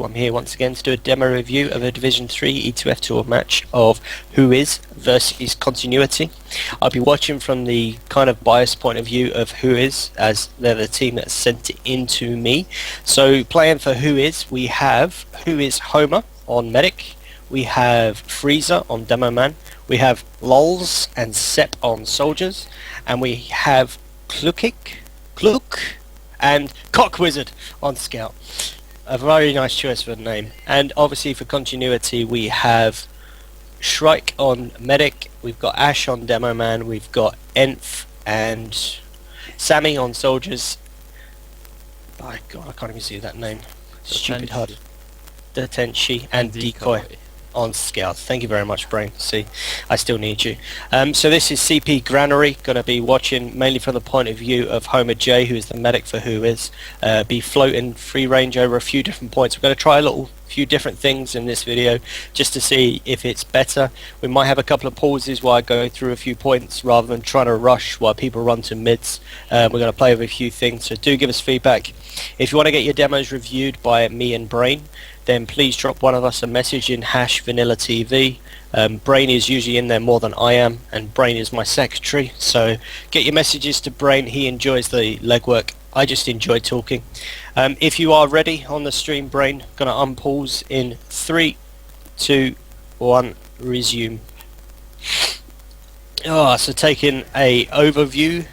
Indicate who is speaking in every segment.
Speaker 1: I'm here once again to do a demo review of a Division 3 E2F2 match of Whois versus Continuity. I'll be watching from the kind of biased point of view of Whois, as they're the team that sent it into me. So playing for Whois, we have Whois Homer on Medic, we have Freezer on Demoman, we have Lols and Sepp on Soldiers, and we have KloolK and Cock Wizard on Scout. A very nice choice for the name. And obviously for continuity we have Shrike on Medic, we've got Ash on Demoman, we've got Enf and Sammy on Soldiers. Oh God, I can't even see that name. Stupid hard. Detenshi and Decoy on Scout. Thank you very much, Brain. See, I still need you. So this is CP Granary, going to be watching mainly from the point of view of Homer J, who is the medic for Whois. Be floating free range over a few different points. We're going to try a few different things in this video just to see if it's better. We might have a couple of pauses while I go through a few points rather than trying to rush while people run to mids. We're going to play with a few things, so do give us feedback. If you want to get your demos reviewed by me and Brain, then please drop one of us a message in #VanillaTV. Brain is usually in there more than I am, and Brain is my secretary, so get your messages to Brain. He enjoys the legwork. I just enjoy talking. If you are ready on the stream, Brain, gonna unpause in 3, 2, 1, resume. So taking a overview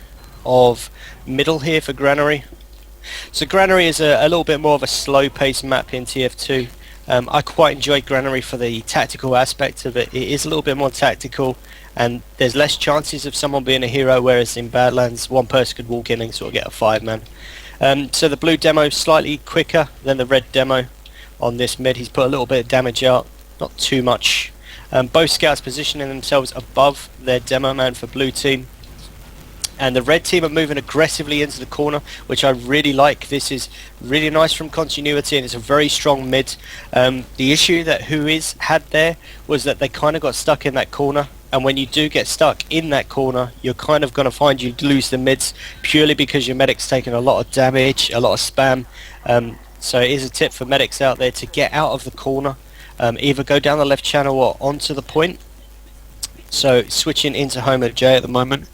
Speaker 1: of middle here for Granary. So Granary is a little bit more of a slow-paced map in TF2. I quite enjoy Granary for the tactical aspect of it. It is a little bit more tactical, and there's less chances of someone being a hero, whereas in Badlands, one person could walk in and sort of get a 5-man. So the blue demo slightly quicker than the red demo on this mid. He's put a little bit of damage out, not too much. Both scouts positioning themselves above their demo man for blue team. And the red team are moving aggressively into the corner, which I really like. This is really nice from continuity, and it's a very strong mid. The issue that Whois had there was that they kind of got stuck in that corner, and when you do get stuck in that corner, you're kind of going to find you lose the mids purely because your medic's taking a lot of damage, a lot of spam. So it is a tip for medics out there to get out of the corner, either go down the left channel or onto the point. So switching into Homer J at the moment,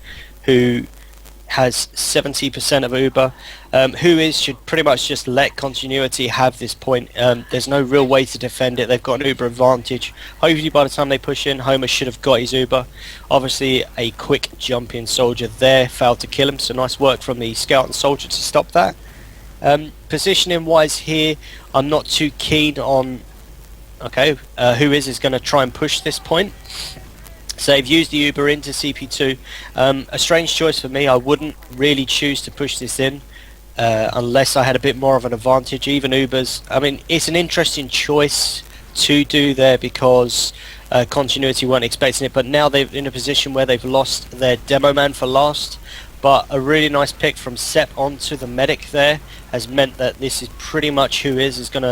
Speaker 1: who has 70% of Uber. Whois should pretty much just let continuity have this point. There's no real way to defend it. They've got an Uber advantage. Hopefully by the time they push in, Homer should have got his Uber. Obviously a quick jump in soldier there, failed to kill him, so nice work from the scout and soldier to stop that. Positioning wise here, I'm not too keen on... Okay, Whois is going to try and push this point. So they've used the Uber into CP2. A strange choice for me. I wouldn't really choose to push this in unless I had a bit more of an advantage. Even Ubers, I mean, it's an interesting choice to do there because continuity weren't expecting it, but now they're in a position where they've lost their demo man for last. But a really nice pick from Sepp onto the medic there has meant that this is pretty much Whois is going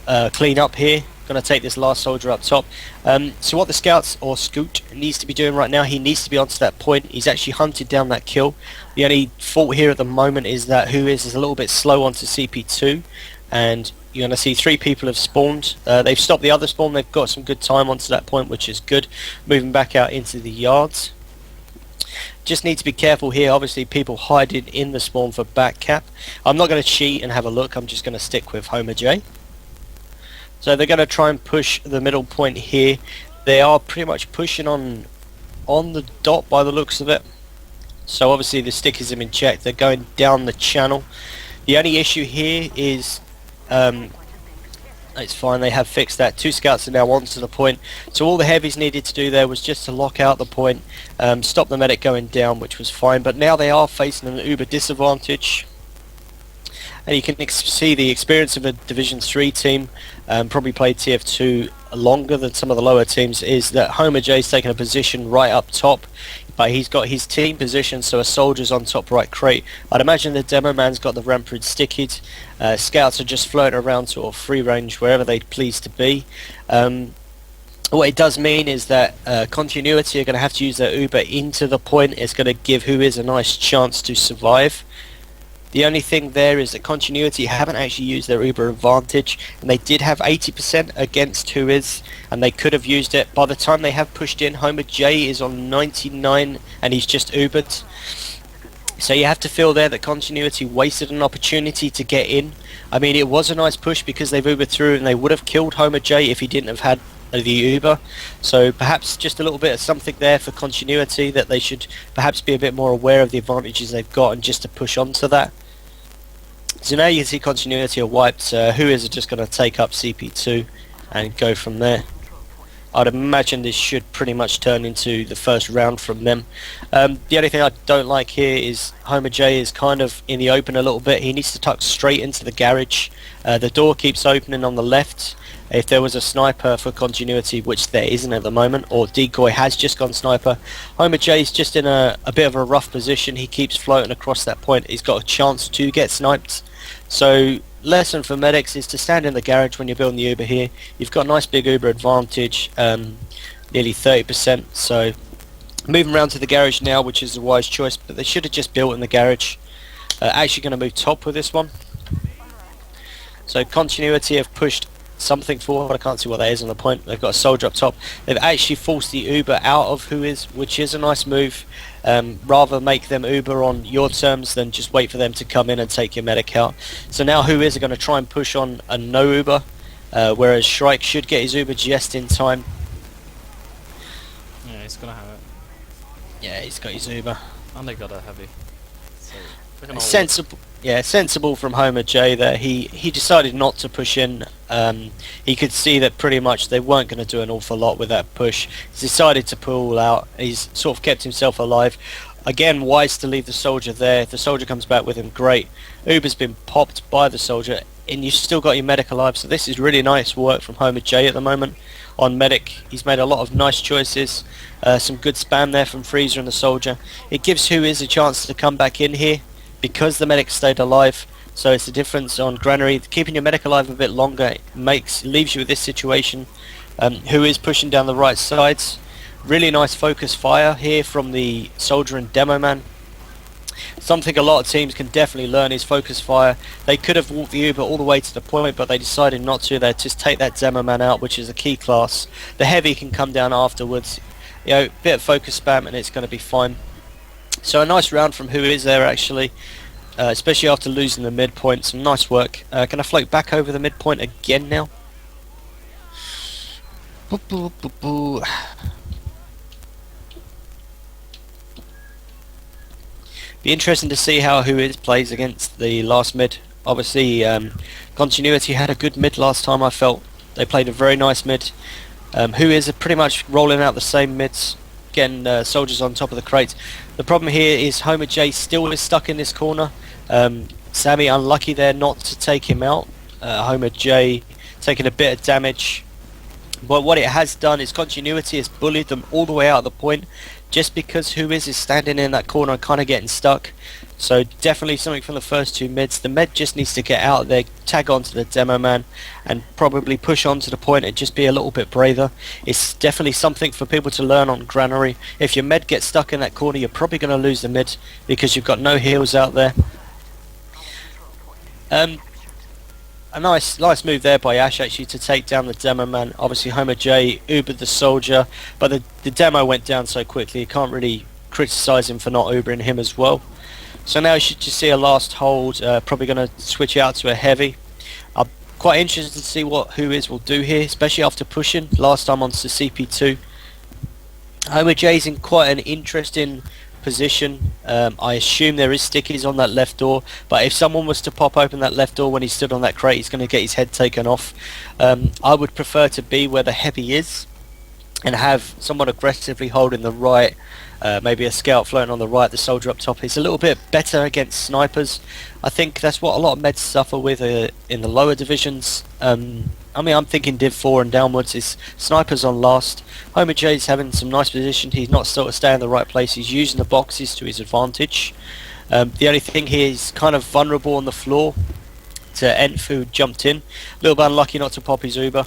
Speaker 1: to clean up here. Going to take this last soldier up top. So what the scouts or Scoot needs to be doing right now, he needs to be onto that point. He's actually hunted down that kill. The only fault here at the moment is that Whois is a little bit slow onto CP2, and you're going to see 3 people have spawned. They've stopped the other spawn. They've got some good time onto that point, which is good. Moving back out into the yards. Just need to be careful here. Obviously people hiding in the spawn for back cap. I'm not going to cheat and have a look. I'm just going to stick with Homer J. So they're going to try and push the middle point here. They are pretty much pushing on the dot by the looks of it. So obviously the stickers have been checked. They're going down the channel. The only issue here is it's fine, they have fixed that. 2 scouts are now onto the point. So all the heavies needed to do there was just to lock out the point, stop the medic going down, which was fine. But now they are facing an Uber disadvantage. And you can see the experience of a Division 3 team, probably played TF2 longer than some of the lower teams, is that Homer J's taken a position right up top, but he's got his team position, so a soldier's on top right crate. I'd imagine the demo man's got the rampart sticked. Scouts are just floating around sort of free range wherever they please to be. What it does mean is that continuity are going to have to use their Uber into the point. It's going to give Whois a nice chance to survive. The only thing there is that Continuity haven't actually used their Uber advantage, and they did have 80% against Whois, and they could have used it. By the time they have pushed in, Homer J is on 99 and he's just Ubered. So you have to feel there that Continuity wasted an opportunity to get in. I mean, it was a nice push because they've Ubered through, and they would have killed Homer J if he didn't have had the Uber. So perhaps just a little bit of something there for Continuity, that they should perhaps be a bit more aware of the advantages they've got and just to push on to that. So now you can see Continuity are wiped. Whois are just going to take up CP2 and go from there. I'd imagine this should pretty much turn into the first round from them. The only thing I don't like here is Homer J is kind of in the open a little bit. He needs to tuck straight into the garage. The door keeps opening on the left. If there was a sniper for Continuity, which there isn't at the moment, or decoy has just gone sniper, Homer J is just in a bit of a rough position. He keeps floating across that point. He's got a chance to get sniped. So lesson for medics is to stand in the garage when you're building the Uber here. You've got a nice big Uber advantage, nearly 30%. So moving around to the garage now, which is a wise choice, but they should have just built in the garage. Actually going to move top with this one. So Continuity have pushed something forward. I can't see what that is on the point. They've got a soldier up top. They've actually forced the Uber out of Whois, which is a nice move. Rather make them Uber on your terms than just wait for them to come in and take your medic out. So now Whois are going to try and push on a no Uber, whereas Shrike should get his Uber just in time.
Speaker 2: Yeah, he's gonna have it.
Speaker 1: Yeah, he's got his Uber.
Speaker 2: And they got a heavy. So they're gonna
Speaker 1: Sensible. Yeah, sensible from Homer J there. He decided not to push in. He could see that pretty much they weren't going to do an awful lot with that push. He's decided to pull out. He's sort of kept himself alive. Again, wise to leave the soldier there. If the soldier comes back with him, great. Uber's been popped by the soldier, and you've still got your medic alive. So this is really nice work from Homer J at the moment on medic. He's made a lot of nice choices. Some good spam there from Freezer and the soldier. It gives Whois a chance to come back in here, because the medic stayed alive. So it's the difference on Granary. Keeping your medic alive a bit longer leaves you with this situation. Whois pushing down the right sides. Really nice focus fire here from the soldier and Demoman. Something a lot of teams can definitely learn is focus fire. They could have walked the Uber all the way to the point, but they decided not to. They just take that Demoman out, which is a key class. The heavy can come down afterwards. You know, bit of focus spam and it's going to be fine. So a nice round from Whois there actually, especially after losing the midpoint. Some nice work. Can I float back over the midpoint again now? Boo, boo, boo, boo. Be interesting to see how Whois plays against the last mid. Obviously, Continuity had a good mid last time. I felt they played a very nice mid. Whois are pretty much rolling out the same mids, getting soldiers on top of the crates. The problem here is Homer J still is stuck in this corner. Sammy unlucky there not to take him out. Homer J taking a bit of damage. But what it has done is Continuity has bullied them all the way out of the point, just because Whois is standing in that corner and kind of getting stuck. So definitely something from the first two mids. The med just needs to get out there, tag onto the Demoman, and probably push on to the point and just be a little bit braver. It's definitely something for people to learn on Granary. If your med gets stuck in that corner, you're probably going to lose the mid because you've got no heals out there. A nice move there by Ash actually to take down the Demoman. Obviously Homer J Ubered the soldier, but the demo went down so quickly you can't really criticise him for not Ubering him as well. So now you should just see a last hold, probably going to switch out to a heavy. I'm quite interested to see what Whois will do here, especially after pushing last time onto CP2. Homer J's in quite an interesting position. I assume there is stickies on that left door, but if someone was to pop open that left door when he stood on that crate, he's going to get his head taken off. I would prefer to be where the heavy is and have someone aggressively holding the right, maybe a scout floating on the right, the soldier up top. It's a little bit better against snipers. I think that's what a lot of meds suffer with in the lower divisions. I mean, I'm thinking Div 4 and downwards is snipers on last. Homer J's having some nice position. He's not sort of staying in the right place. He's using the boxes to his advantage. The only thing here is kind of vulnerable on the floor to Enf, who jumped in. A little bit unlucky not to pop his Uber.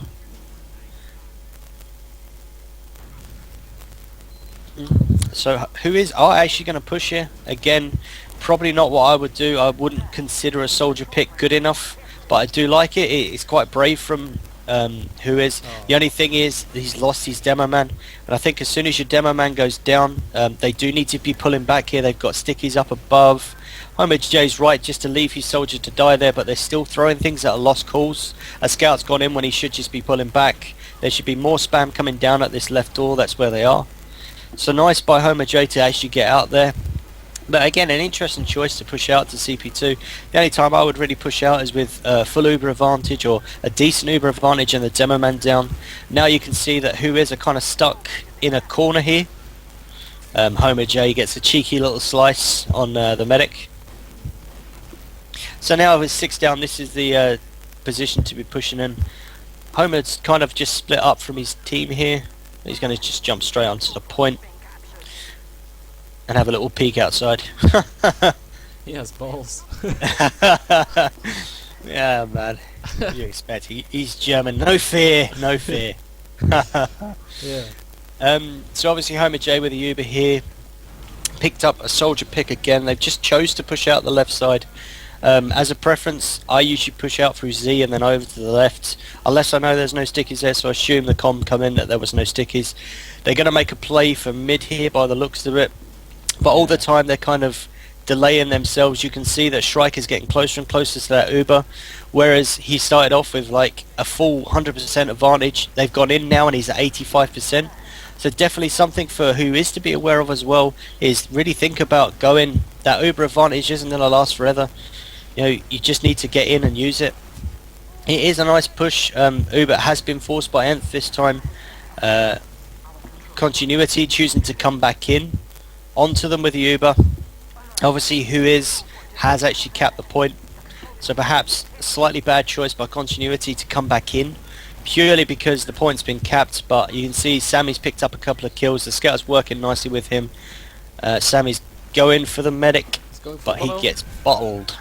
Speaker 1: So Whois are actually going to push here again. probably not what I would do. I wouldn't consider a soldier pick good enough, but I do like it. It's quite brave from Who Is.
Speaker 2: Oh.
Speaker 1: The only thing is he's lost his Demoman, and I think as soon as your Demoman goes down, they do need to be pulling back here. They've got stickies up above. Homer J's right just to leave his soldier to die there, but they're still throwing things that are lost calls. A scout's gone in when he should just be pulling back. There should be more spam coming down at this left door. That's where they are. So nice by Homer J to actually get out there. But again, an interesting choice to push out to CP2. The only time I would really push out is with full Uber advantage or a decent Uber advantage and the Demoman down. Now you can see that Who Is are kind of stuck in a corner here. Homer J gets a cheeky little slice on the medic. So now with 6 down, this is the position to be pushing in. Homer's kind of just split up from his team here. He's going to just jump straight onto the point and have a little peek outside.
Speaker 2: He has balls.
Speaker 1: Yeah, man. What do you expect? He's German. No fear, no fear.
Speaker 2: Yeah.
Speaker 1: So obviously Homer J with the Uber here. Picked up a soldier pick again. They've just chose to push out the left side. As a preference, I usually push out through Z and then over to the left, unless I know there's no stickies there, so I assume the comm come in that there was no stickies. They're going to make a play for mid here by the looks of it, but all the time they're kind of delaying themselves. You can see that Shrike is getting closer and closer to that Uber, whereas he started off with like a full 100% advantage. They've gone in now and he's at 85%. So definitely something for Who Is to be aware of as well, is really think about going. That Uber advantage isn't going to last forever. You know, you just need to get in and use it. It is a nice push. Uber has been forced by Nth this time. Continuity choosing to come back in onto them with the Uber. Obviously Who Is has actually capped the point, so perhaps a slightly bad choice by Continuity to come back in purely because the point's been capped. But you can see Sammy's picked up a couple of kills. The scout's working nicely with him. Sammy's going for the medic, but he gets bottled.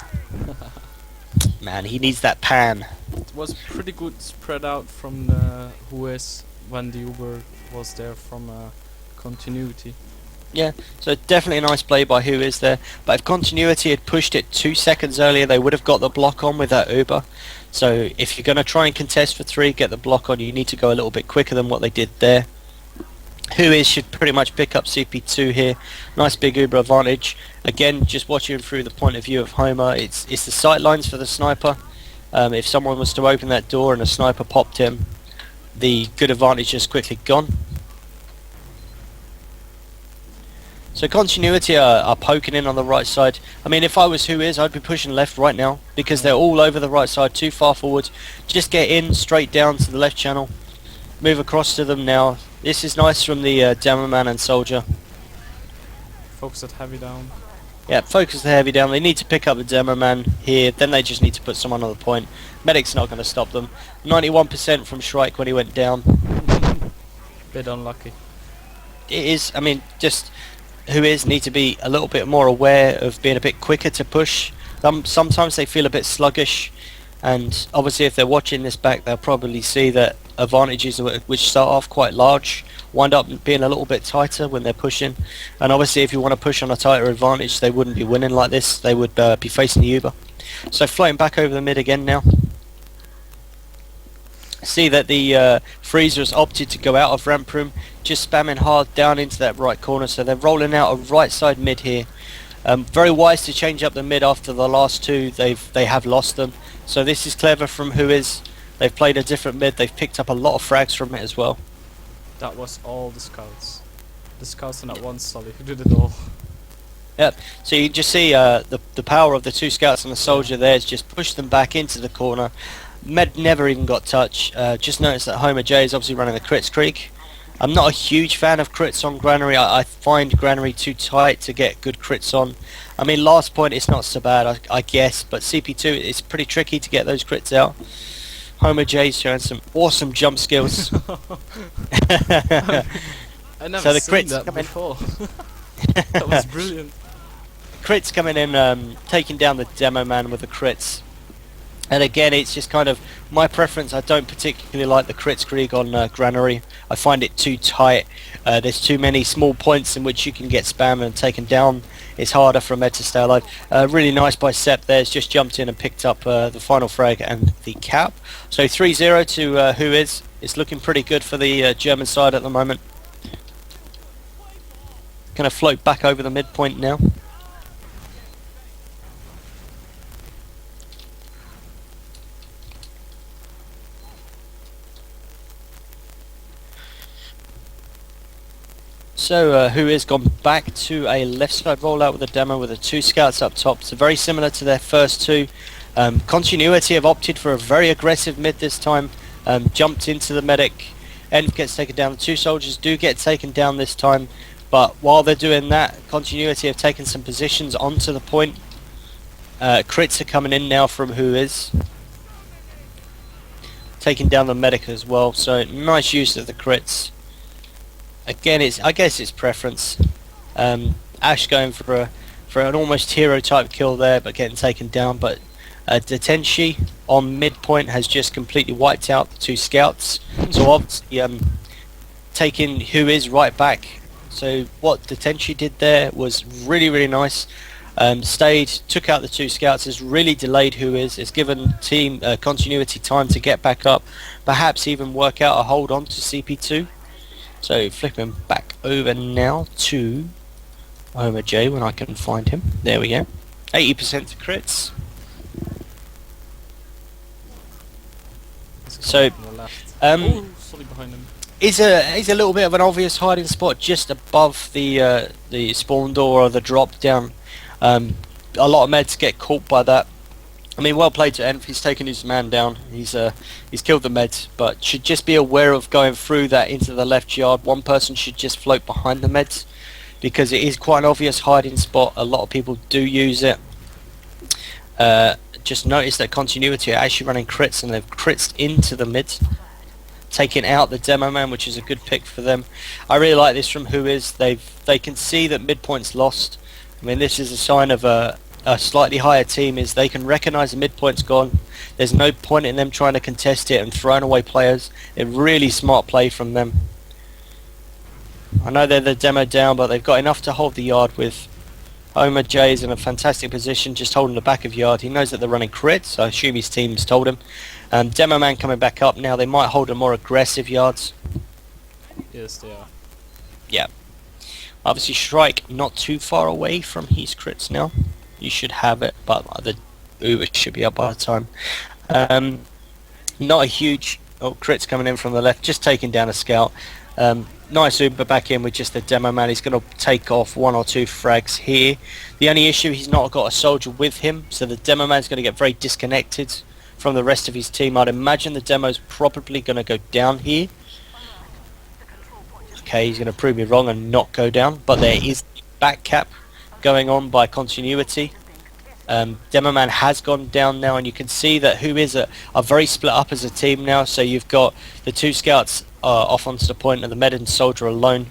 Speaker 1: Man, he needs that pan.
Speaker 2: It was pretty good spread out from the Who Is when the Uber was there from Continuity.
Speaker 1: Yeah, so definitely a nice play by Who Is there. But if Continuity had pushed it 2 seconds earlier, they would have got the block on with that Uber. So if you're going to try and contest for 3, get the block on, you need to go a little bit quicker than what they did there. Who Is should pretty much pick up CP2 here. Nice big Uber advantage. Again, just watching through the point of view of Homer, it's the sight lines for the sniper. If someone was to open that door and a sniper popped him, the good advantage is quickly gone. So Continuity are poking in on the right side. I mean, if I was Who Is, I'd be pushing left right now because they're all over the right side, too far forward. Just get in straight down to the left channel. Move across to them now. This is nice from the Demoman and Soldier.
Speaker 2: Focus at heavy down.
Speaker 1: Yeah, focus the heavy down. They need to pick up the Demoman here. Then they just need to put someone on the point. Medic's not going to stop them. 91% from Shrike when he went down.
Speaker 2: Bit unlucky.
Speaker 1: It is, I mean, just Who Is need to be a little bit more aware of being a bit quicker to push. Sometimes they feel a bit sluggish, and obviously if they're watching this back, they'll probably see that advantages which start off quite large wind up being a little bit tighter when they're pushing. And obviously if you want to push on a tighter advantage, they wouldn't be winning like this. They would be facing the Uber. So floating back over the mid again now. See that the Freezer's opted to go out of ramp room, just spamming hard down into that right corner. So they're rolling out a right side mid here. Very wise to change up the mid after the last 2. They have lost them. So this is clever from Who Is. They've played a different mid. They've picked up a lot of frags from it as well.
Speaker 2: That was all the scouts. The scouts and that one solly who did it all.
Speaker 1: Yep. So you can just see the power of the 2 scouts and the soldier there is just pushed them back into the corner. Med never even got touch. Just noticed that Homer J is obviously running the crits creek. I'm not a huge fan of crits on Granary. I find Granary too tight to get good crits on. I mean, last point it's not so bad, I guess, but CP2 it's pretty tricky to get those crits out. Homer J's showing some awesome jump skills.
Speaker 2: I never
Speaker 1: So the
Speaker 2: seen
Speaker 1: crits
Speaker 2: that
Speaker 1: come in.
Speaker 2: before. That was brilliant.
Speaker 1: Crits coming in, taking down the Demoman with the crits. And again, it's just kind of my preference. I don't particularly like the Kritzkrieg on Granary. I find it too tight. There's too many small points in which you can get spammed and taken down. It's harder for a med to stay alive. Really nice by Sepp there. He's just jumped in and picked up the final frag and the cap. So 3-0 to Who Is. It's looking pretty good for the German side at the moment. Going to float back over the midpoint now. So Who Is gone back to a left side rollout with a demo with the 2 scouts up top. So very similar to their first 2. Continuity have opted for a very aggressive mid this time. Jumped into the medic. Env gets taken down. The 2 soldiers do get taken down this time. But while they're doing that, Continuity have taken some positions onto the point. Crits are coming in now from Who Is. Taking down the medic as well. So nice use of the crits. Again, I guess it's preference. Ash going for an almost hero type kill there, but getting taken down. But Detenshi on midpoint has just completely wiped out the 2 scouts. So obviously taking Who Is right back. So what Detenshi did there was really nice. Stayed, took out the 2 scouts, has really delayed Who Is. It's given team Continuity time to get back up, perhaps even work out a hold on to CP2. So flipping back over now to Homer J when I can find him. There we go. 80% to crits. So
Speaker 2: sorry, behind him.
Speaker 1: Is a little bit of an obvious hiding spot just above the spawn door or the drop down. A lot of meds get caught by that. I mean, well played to Env. He's taken his man down. He's killed the meds, but should just be aware of going through that into the left yard. One person should just float behind the meds because it is quite an obvious hiding spot. A lot of people do use it. Just notice that Continuity are actually running crits, and they've crits into the mid, taking out the Demoman, which is a good pick for them. I really like this from Who Is. They can see that midpoint's lost. I mean, this is a sign of a slightly higher team, is they can recognise the midpoint's gone. There's no point in them trying to contest it and throwing away players. A really smart play from them. I know they're the demo down, but they've got enough to hold the yard with. Homer J is in a fantastic position, just holding the back of yard. He knows that they're running crits, so I assume his team's told him. Demoman coming back up now. They might hold a more aggressive yards.
Speaker 2: Yes, they are.
Speaker 1: Yeah. Obviously, Shrike not too far away from his crits now. You should have it, but the Uber should be up by the time. Not a huge crits coming in from the left, just taking down a scout. Nice Uber back in with just the Demoman. He's going to take off 1 or 2 frags here. The only issue, he's not got a soldier with him, so the Demoman's going to get very disconnected from the rest of his team. I'd imagine the Demo's probably going to go down here. Okay, he's going to prove me wrong and not go down, but there is back cap going on by Continuity. Demoman has gone down now, and you can see that Who Is are very split up as a team now. So you've got the 2 scouts off onto the point, and the med and soldier alone.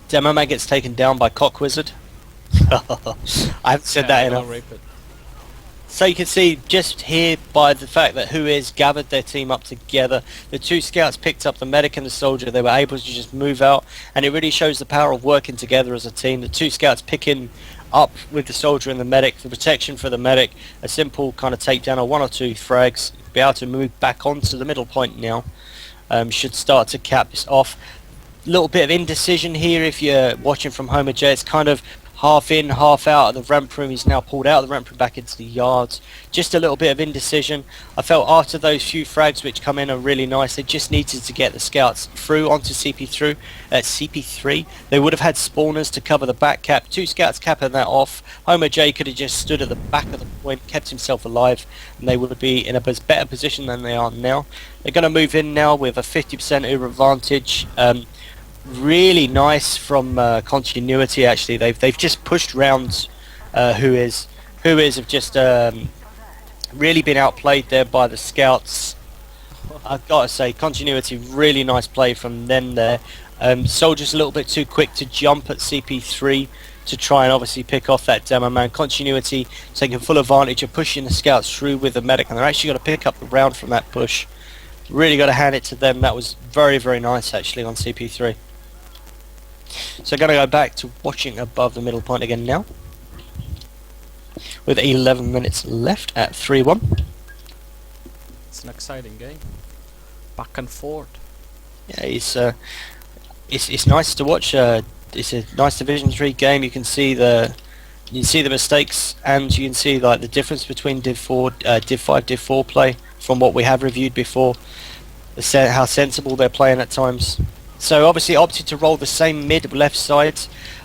Speaker 1: Demoman gets taken down by Cock Wizard. I haven't said that enough. So you can see just here by the fact that Who Is gathered their team up together. The 2 scouts picked up the medic and the soldier. They were able to just move out, and it really shows the power of working together as a team. The 2 scouts picking up with the soldier and the medic, the protection for the medic, a simple kind of takedown of 1 or 2 frags, be able to move back onto the middle point now. Should start to cap this off. Little bit of indecision here if you're watching from Homer J. It's kind of half in, half out of the ramp room. He's now pulled out of the ramp room back into the yards. Just a little bit of indecision. I felt after those few frags which come in are really nice, they just needed to get the scouts through onto CP3. They would have had spawners to cover the back cap. 2 scouts capping that off. Homer J could have just stood at the back of the point, kept himself alive, and they would be in a better position than they are now. They're going to move in now with a 50% Uber advantage. Really nice from Continuity. Actually, they've just pushed round Who Is have just really been outplayed there by the scouts. I've got to say, Continuity, really nice play from them there. Soldier's a little bit too quick to jump at CP3, to try and obviously pick off that Demoman. Continuity taking full advantage of pushing the scouts through with the medic, and they're actually going to pick up the round from that push. Really got to hand it to them. That was very, very nice actually on CP3. So going to go back to watching above the middle point again now, with 11 minutes left at 3-1.
Speaker 2: It's an exciting game. Back and forth.
Speaker 1: Yeah, it's nice to watch. It's a nice Division 3 game. You can see the mistakes, and you can see like the difference between Div 4, Div 5, Div 4 play from what we have reviewed before. How sensible they're playing at times. So obviously opted to roll the same mid left side.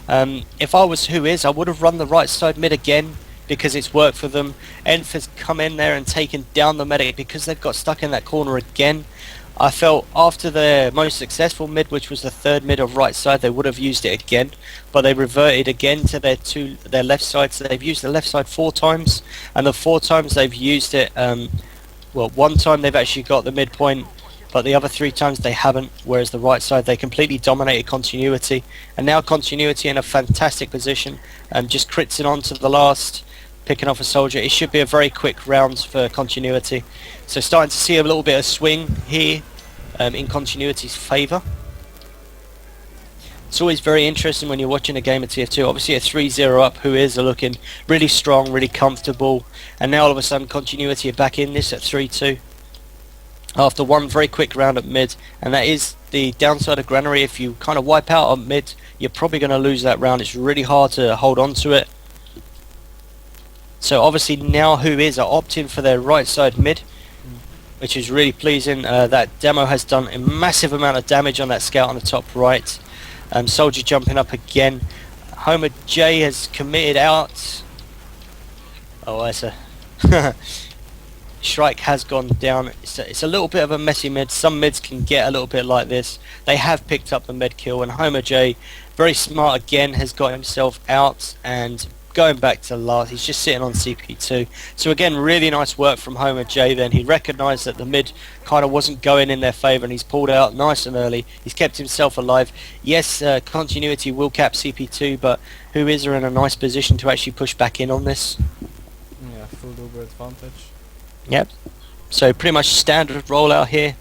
Speaker 1: If I was Whois, I would have run the right side mid again because it's worked for them. Enf has come in there and taken down the medic because they've got stuck in that corner again. I felt after their most successful mid, which was the third mid of right side, they would have used it again, but they reverted again to their left side. So they've used the left side 4 times, and the 4 times they've used it, well, 1 time they've actually got the midpoint, but the other 3 times they haven't, whereas the right side they completely dominated Continuity, and now Continuity in a fantastic position, just crits it on to the last, picking off a soldier. It should be a very quick round for Continuity. So starting to see a little bit of swing here in Continuity's favour. It's always very interesting when you're watching a game of TF2. Obviously a 3-0 up, Whois are looking really strong, really comfortable, and now all of a sudden Continuity are back in this at 3-2. After one very quick round at mid, and that is the downside of Granary. If you kind of wipe out on mid, you're probably going to lose that round. It's really hard to hold on to it. So obviously now Whois are opting for their right side mid, which is really pleasing. That Demo has done a massive amount of damage on that scout on the top right. Soldier jumping up again. Homer J has committed out. Oh, that's a... Shrike has gone down. It's a little bit of a messy mid. Some mids can get a little bit like this. They have picked up the mid kill, and Homer J, very smart again, has got himself out and going back to last. He's just sitting on CP2. So again, really nice work from Homer J then. He recognised that the mid kind of wasn't going in their favour, and he's pulled out nice and early. He's kept himself alive. Yes, Continuity will cap CP2, but Whois are in a nice position to actually push back in on this.
Speaker 2: Yeah, full Uber advantage.
Speaker 1: Yep. So pretty much standard rollout here.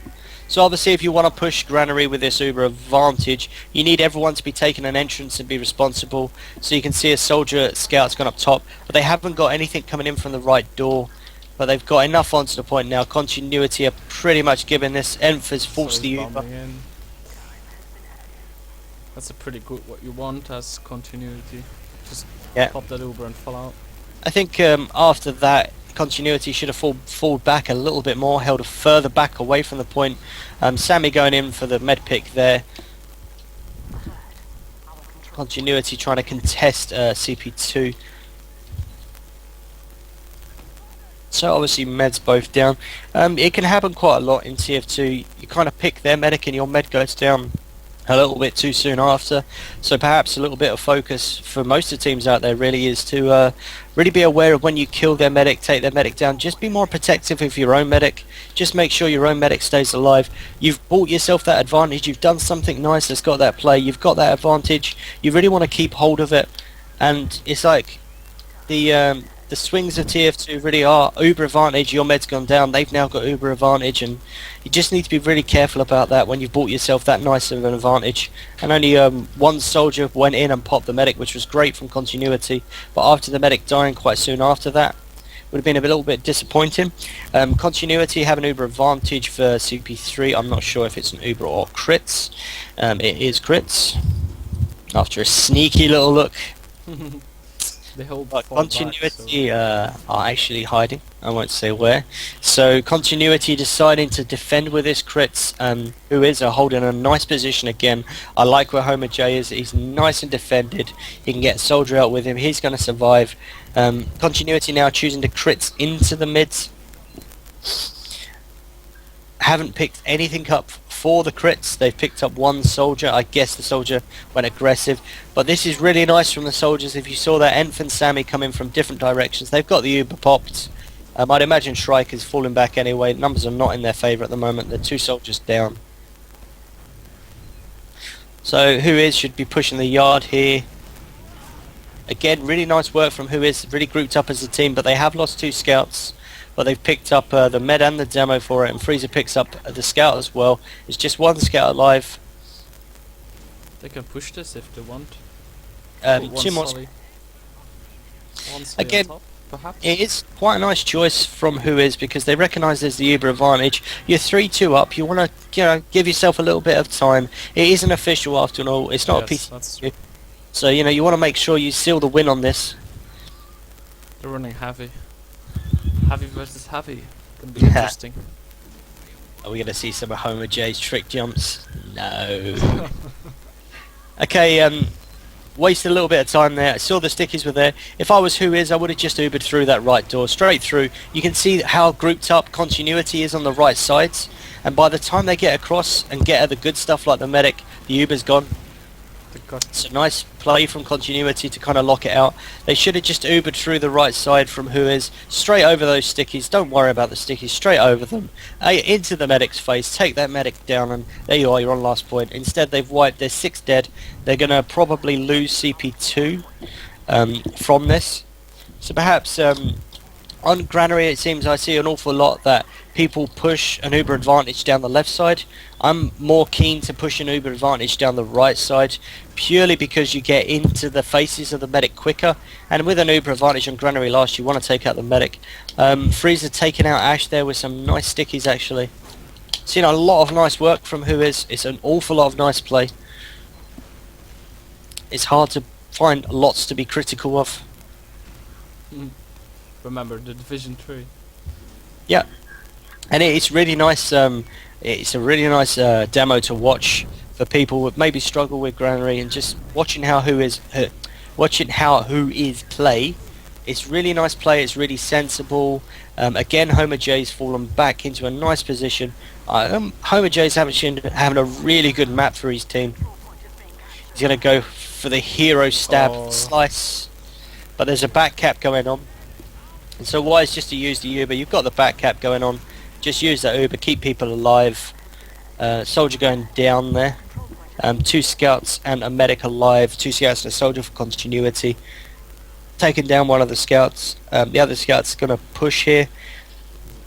Speaker 1: So obviously if you want to push Granary with this Uber advantage, you need everyone to be taking an entrance and be responsible. So you can see a soldier scout's gone up top, but they haven't got anything coming in from the right door. But they've got enough onto the point now. Continuity are pretty much giving this. Enf has forced the Uber.
Speaker 2: In. That's a pretty good what you want as Continuity. Just pop that Uber and fall out.
Speaker 1: I think after that, Continuity should have falled back a little bit more, held further back away from the point. Sammy going in for the med pick there. Continuity trying to contest CP2. So obviously meds both down. It can happen quite a lot in TF2. You kind of pick their medic and your med goes down a little bit too soon after, so perhaps a little bit of focus for most of the teams out there really is to really be aware of when you kill their medic, take their medic down. Just be more protective of your own medic. Just make sure your own medic stays alive. You've bought yourself that advantage. You've done something nice that's got that play. You've got that advantage. You really want to keep hold of it, and it's like the swings of TF2 really are Uber advantage. Your med's gone down, they've now got Uber advantage, and you just need to be really careful about that when you've bought yourself that nice of an advantage. And only one soldier went in and popped the medic, which was great from Continuity, but after the medic dying quite soon after that, would have been a little bit disappointing. Continuity have an Uber advantage for CP3. I'm not sure if it's an Uber or crits. It is crits after a sneaky little look.
Speaker 2: They hold
Speaker 1: But Continuity are actually hiding. I won't say where. So Continuity deciding to defend with this crits. Whois are holding a nice position again. I like where Homer J is. He's nice and defended. He can get a soldier out with him. He's going to survive. Continuity now choosing to crits into the mids. Haven't picked anything up for the crits. They've picked up one soldier. I guess the soldier went aggressive, but this is really nice from the soldiers. If you saw that Enf and Sammy come in from different directions, they've got the Uber popped. I'd imagine Shrike is falling back anyway. Numbers are not in their favour at the moment. They're 2 soldiers down. So Whois should be pushing the yard here. Again, really nice work from Who Is, really grouped up as a team, but they have lost 2 scouts. But they've picked up the med and the demo for it, and Freezer picks up the scout as well. It's just 1 scout alive.
Speaker 2: They can push this if they want. Put
Speaker 1: 2 more.
Speaker 2: One
Speaker 1: Again,
Speaker 2: on top, perhaps.
Speaker 1: it is quite a nice choice from Who Is because they recognise there's the Uber advantage. You're 3-2 up. You want to, give yourself a little bit of time. It isn't official after all. It's not a
Speaker 2: Yes,
Speaker 1: PC.
Speaker 2: that's true.
Speaker 1: So you want to make sure you seal the win on this.
Speaker 2: They're running heavy. Heavy versus heavy. Gonna be interesting.
Speaker 1: Are we going to see some of Homer J's trick jumps? No. Okay, wasted a little bit of time there. I saw the stickies were there. If I was Who Is, I would have just Ubered through that right door, straight through. You can see how grouped up continuity is on the right sides. And by the time they get across and get at the good stuff like the medic, the Uber's gone. It's a nice play from continuity to kind of lock it out. They should have just Ubered through the right side from Who Is, straight over those stickies. Don't worry about the stickies, straight over them. Into the medic's face, take that medic down, and there you are, you're on last point. Instead they've wiped, there's 6 dead. They're going to probably lose CP2 from this. So perhaps on Granary it seems I see an awful lot that people push an Uber advantage down the left side. I'm more keen to push an Uber advantage down the right side purely because you get into the faces of the medic quicker, and with an Uber advantage on Granary last you want to take out the medic. Freezer taking out Ash there with some nice stickies actually. Seen a lot of nice work from Who Is. It's an awful lot of nice play. It's hard to find lots to be critical of.
Speaker 2: Remember the Division 3.
Speaker 1: Yeah, and it's really nice. It's a really nice demo to watch for people who maybe struggle with Granary, and just watching how Who Is play. It's really nice play. It's really sensible. Again, Homer J's fallen back into a nice position. Homer J's having a really good map for his team. He's going to go for the hero stab slice, but there's a back cap going on. And so wise just to use the Uber. You've got the back cap going on. Just use that Uber. Keep people alive. Soldier going down there. 2 scouts and a medic alive. 2 scouts and a soldier for continuity. Taking down one of the scouts. The other scout's going to push here.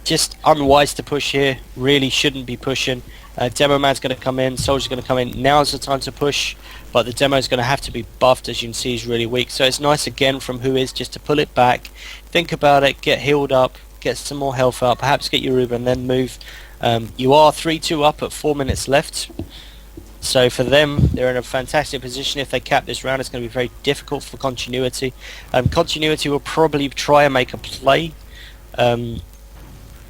Speaker 1: Just unwise to push here. Really shouldn't be pushing. Demoman's going to come in. Soldier's going to come in. Now's the time to push. But the demo's going to have to be buffed. As you can see, he's really weak. So it's nice again from Who Is just to pull it back. Think about it. Get healed up. Get some more health up. Perhaps get your Uber and then move. You are 3-2 up at 4 minutes left. So for them, they're in a fantastic position. If they cap this round, it's going to be very difficult for continuity. Continuity will probably try and make a play.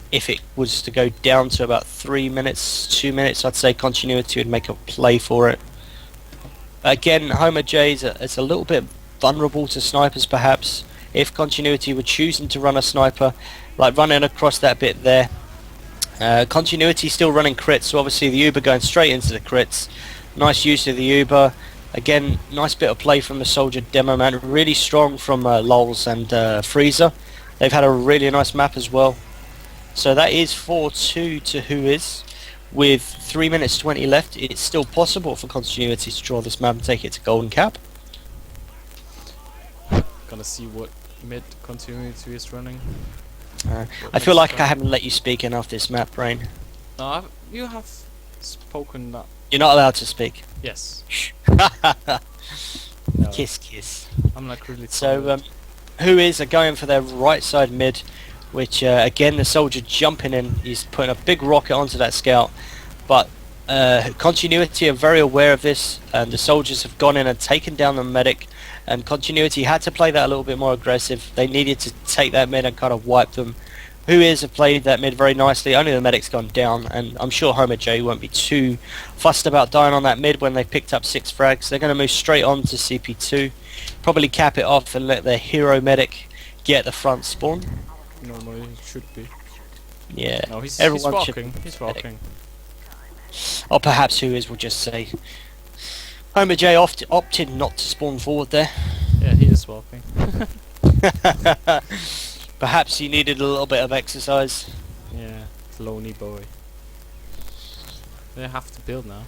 Speaker 1: If it was to go down to about 3 minutes, 2 minutes, I'd say continuity would make a play for it. Again, Homer J is a little bit vulnerable to snipers perhaps. If continuity were choosing to run a sniper, like running across that bit there. Continuity still running crits, so obviously the Uber going straight into the crits. Nice use of the Uber. Again, nice bit of play from the soldier Demoman. Really strong from Lols and Freezer. They've had a really nice map as well. So that is 4-2 to Who Is. With 3 minutes 20 left, it's still possible for continuity to draw this map and take it to golden cap.
Speaker 2: Gonna see what mid continuity is running.
Speaker 1: I feel like I haven't let you speak enough this map, Brain.
Speaker 2: No, you have spoken that.
Speaker 1: You're not allowed to speak.
Speaker 2: Yes.
Speaker 1: No. Kiss, kiss.
Speaker 2: I'm like really
Speaker 1: So, Who Is are going for their right side mid, which again the soldier jumping in. He's putting a big rocket onto that scout, but continuity are very aware of this, and the soldiers have gone in and taken down the medic. And continuity had to play that a little bit more aggressive. They needed to take that mid and kind of wipe them. Who Is have played that mid very nicely. Only the medic's gone down, and I'm sure Homer J won't be too fussed about dying on that mid when they've picked up 6 frags. They're going to move straight on to CP2, probably cap it off and let their hero medic get the front spawn.
Speaker 2: Normally it should be.
Speaker 1: Yeah.
Speaker 2: No, he's
Speaker 1: Everyone should
Speaker 2: walking. He's walking.
Speaker 1: Or perhaps Who Is will just say. Homer J opted not to spawn forward there.
Speaker 2: Yeah, he is walking.
Speaker 1: Perhaps he needed a little bit of exercise.
Speaker 2: Yeah, lonely boy. They have to build now.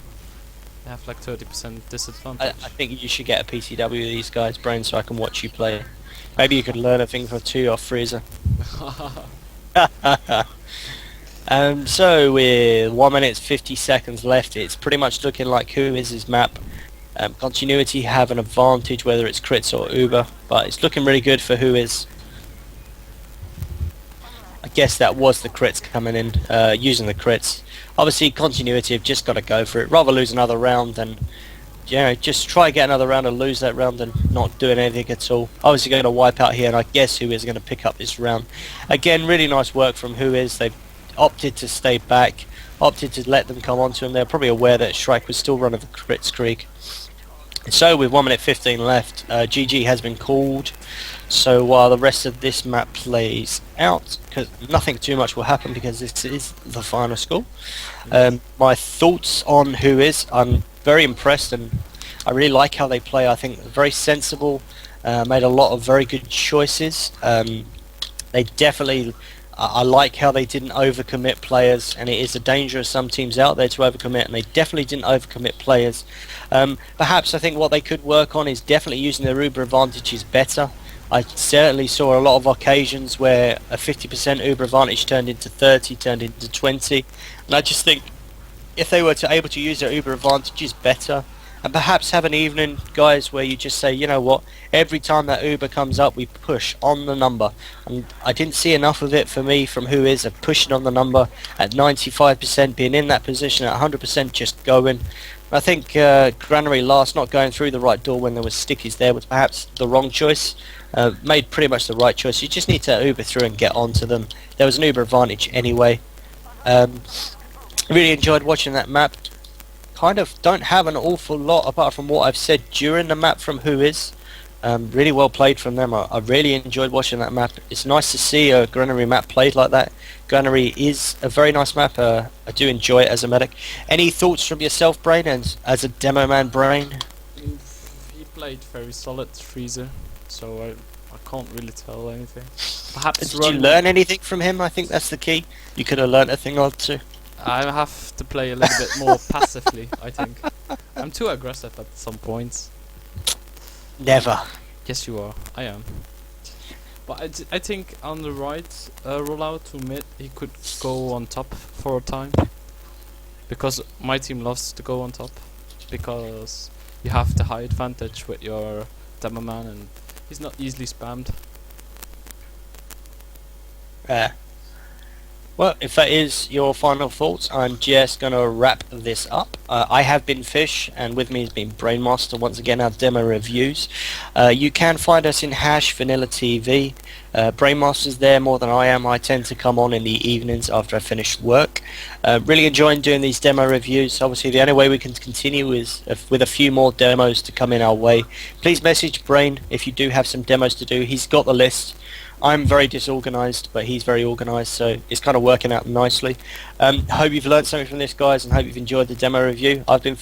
Speaker 2: They have like 30%
Speaker 1: I
Speaker 2: disadvantage.
Speaker 1: think you should get a PCW of these guys, Brain, so I can watch you play. Maybe you could learn a thing or two off Freezer. So with 1 minute 50 seconds left, it's pretty much looking like who is his map. Continuity have an advantage whether it's crits or Uber, but it's looking really good for who is. I guess that was the crits coming in, using the crits. Obviously Continuity have just got to go for it, rather lose another round than, you know, just try get another round and lose that round and not doing anything at all. Obviously going to wipe out here, and I guess who is going to pick up this round. Again, really nice work from who is. They've opted to stay back, opted to let them come onto him. They're probably aware that Shrike was still running the crit streak. So with 1 minute 15 left, GG has been called. So while the rest of this map plays out, because nothing too much will happen because this is the final score. My thoughts on who is, I'm very impressed and I really like how they play. I think very sensible, made a lot of very good choices. They definitely, I like how they didn't overcommit players, and it is a danger of some teams out there to overcommit, and they definitely didn't overcommit players. Perhaps I think what they could work on is definitely using their Uber advantages better. I certainly saw a lot of occasions where a 50% Uber advantage turned into 30, turned into 20, and I just think if they were able to use their Uber advantages better, and perhaps have an evening, guys, where you just say, you know what, every time that Uber comes up, we push on the number. And I didn't see enough of it for me from who is of pushing on the number at 95%, being in that position at 100%, just going. I think Granary last not going through the right door when there was stickies there was perhaps the wrong choice. Made pretty much the right choice. You just need to Uber through and get onto them. There was an Uber advantage anyway. Really enjoyed watching that map. Kind of don't have an awful lot apart from what I've said during the map from who is. Really well played from them. I really enjoyed watching that map. It's nice to see a Granary map played like that. Granary is a very nice map. I do enjoy it as a medic. Any thoughts from yourself, Brain, and as a demo man, Brain?
Speaker 2: He played very solid Freezer, so I can't really tell anything. Perhaps
Speaker 1: Did you learn anything from him? I think that's the key. You could have learned a thing or two.
Speaker 2: I have to play a little bit more passively, I think. I'm too aggressive at some points.
Speaker 1: Never.
Speaker 2: Yes, you are. I am. But I think on the right rollout to mid, he could go on top for a time. Because my team loves to go on top. Because you have the high advantage with your Demoman and he's not easily spammed.
Speaker 1: Well, if that is your final thoughts, I'm just going to wrap this up. I have been Fish, and with me has been Brainmaster, once again our demo reviews. You can find us in #VanillaTV. Brainmaster's there more than I am. I tend to come on in the evenings after I finish work. Really enjoying doing these demo reviews. Obviously the only way we can continue is with a few more demos to come in our way. Please message Brain if you do have some demos to do. He's got the list. I'm very disorganised, but he's very organised, so it's kind of working out nicely. Hope you've learned something from this, guys, and hope you've enjoyed the demo review. I've been